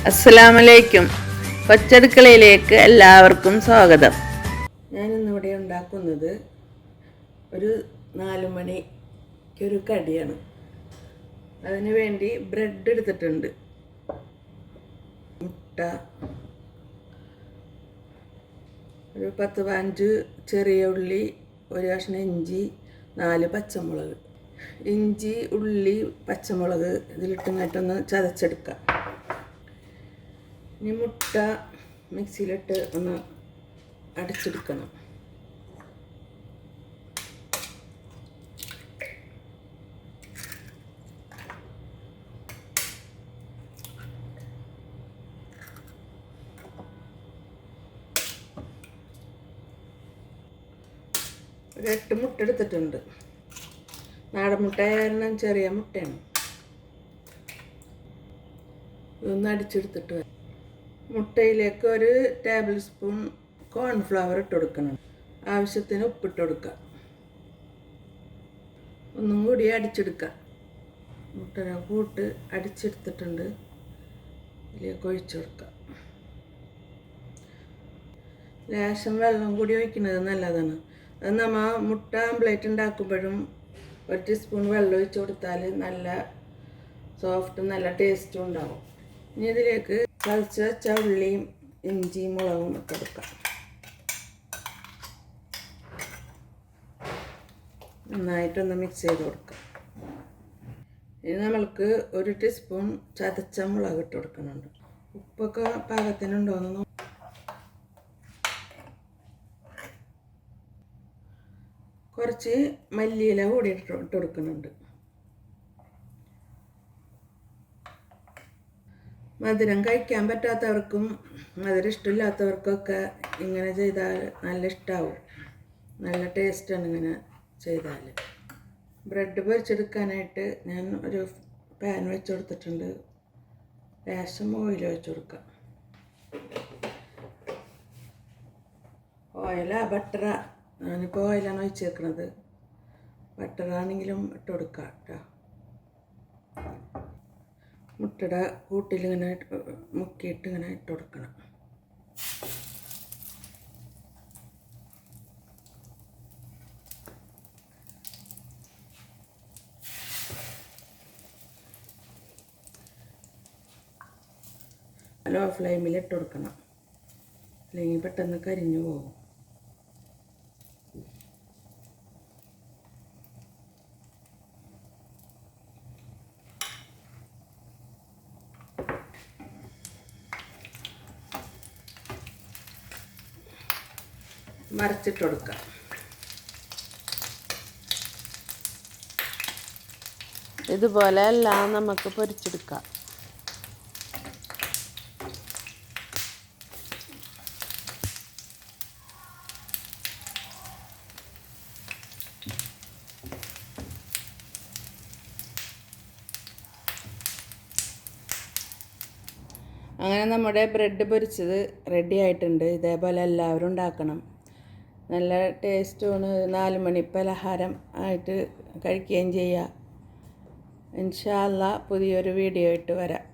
അസ്സലാമലൈക്കും. കൊച്ചടുക്കളയിലേക്ക് എല്ലാവർക്കും സ്വാഗതം. ഞാനിന്നിവിടെ ഉണ്ടാക്കുന്നത് ഒരു 4 മണിക്കൊരു കടിയാണ്. അതിന് വേണ്ടി ബ്രെഡ് എടുത്തിട്ടുണ്ട്, മുട്ട, ഒരു 10-15 ചെറിയ ഉള്ളി, ഒരു കഷ്ണം ഇഞ്ചി, 4 പച്ചമുളക്. ഇഞ്ചി, ഉള്ളി, പച്ചമുളക് ഇതിലിട്ടിങ്ങോട്ടൊന്ന് ചതച്ചെടുക്കാം. ഇനി മുട്ട മിക്സിയിലിട്ട് ഒന്ന് അടിച്ചെടുക്കണം. ഒരു 8 മുട്ട എടുത്തിട്ടുണ്ട്. നാടൻ മുട്ട കാരണം ചെറിയ മുട്ടയാണ്. ഇതൊന്ന് അടിച്ചെടുത്തിട്ട് വരാം. മുട്ടയിലേക്ക് ഒരു ടേബിൾ സ്പൂൺ കോൺഫ്ലവർ ഇട്ട് കൊടുക്കണം. ആവശ്യത്തിന് ഉപ്പിട്ട് കൊടുക്കുക. ഒന്നും കൂടി അടിച്ചെടുക്കുക. മുട്ട കൂട്ട് അടിച്ചെടുത്തിട്ടുണ്ട്. ഇതിലേക്ക് ഒഴിച്ചു കൊടുക്കുക. ലേശം വെള്ളം കൂടി ഒഴിക്കുന്നത് നല്ലതാണ്. അത് നമ്മൾ മുട്ട ആംപ്ലേറ്റ് ഉണ്ടാക്കുമ്പോഴും 1 ടീസ്പൂൺ വെള്ളം ഒഴിച്ച് കൊടുത്താൽ നല്ല സോഫ്റ്റും നല്ല ടേസ്റ്റും ഉണ്ടാവും. ഇനി ഇതിലേക്ക് ചതച്ച് വെച്ച ഉള്ളിയും ഇഞ്ചിയും മുളകും ഇട്ട് കൊടുക്കാം. നന്നായിട്ടൊന്ന് മിക്സ് ചെയ്ത് കൊടുക്കാം. ഇനി നമ്മൾക്ക് 1 ടീസ്പൂൺ ചതച്ച മുളക് ഇട്ട് കൊടുക്കുന്നുണ്ട്. ഉപ്പൊക്കെ പാകത്തിനുണ്ടോയെന്ന് നോക്കാം. കുറച്ച് മല്ലിയില കൂടി ഇട്ട് കൊടുക്കുന്നുണ്ട്. മധുരം കഴിക്കാൻ പറ്റാത്തവർക്കും മധുരം ഇഷ്ടമില്ലാത്തവർക്കൊക്കെ ഇങ്ങനെ ചെയ്താൽ നല്ല ഇഷ്ടമാവും. നല്ല ടേസ്റ്റാണ് ഇങ്ങനെ ചെയ്താൽ. ബ്രെഡ് പൊരിച്ചെടുക്കാനായിട്ട് ഞാൻ ഒരു പാൻ വെച്ച് കൊടുത്തിട്ടുണ്ട്. ലേശം ഓയിൽ ഒഴിച്ച് കൊടുക്കാം. ഓയിലാ ബട്ടറാ? ഞാനിപ്പോൾ ഓയിലാണ് ഒഴിച്ചേക്കുന്നത്. ബട്ടറാണെങ്കിലും ഇട്ട് കൊടുക്കാം കേട്ടോ. മുട്ടയുടെ കൂട്ടിലിങ്ങനെ മുക്കിയിട്ട് ഇങ്ങനെ ഇട്ട് കൊടുക്കണം. ലോ ഫ്ലെയിമിൽ ഇട്ട് കൊടുക്കണം, അല്ലെങ്കിൽ പെട്ടെന്ന് കരിഞ്ഞു പോകും. മറിച്ചിട്ട് കൊടുക്കാം. ഇതുപോലെ എല്ലാം നമുക്ക് പൊരിച്ചെടുക്കാം. അങ്ങനെ നമ്മുടെ ബ്രെഡ് പൊരിച്ചത് റെഡി ആയിട്ടുണ്ട്. ഇതേപോലെ എല്ലാവരും ഉണ്ടാക്കണം. നല്ല ടേസ്റ്റുമാണ്. 4 മണി പലഹാരം ആയിട്ട് കഴിക്കുകയും ചെയ്യാം. ഇൻഷാ അല്ലാഹ് പുതിയൊരു വീഡിയോ ആയിട്ട് വരാം.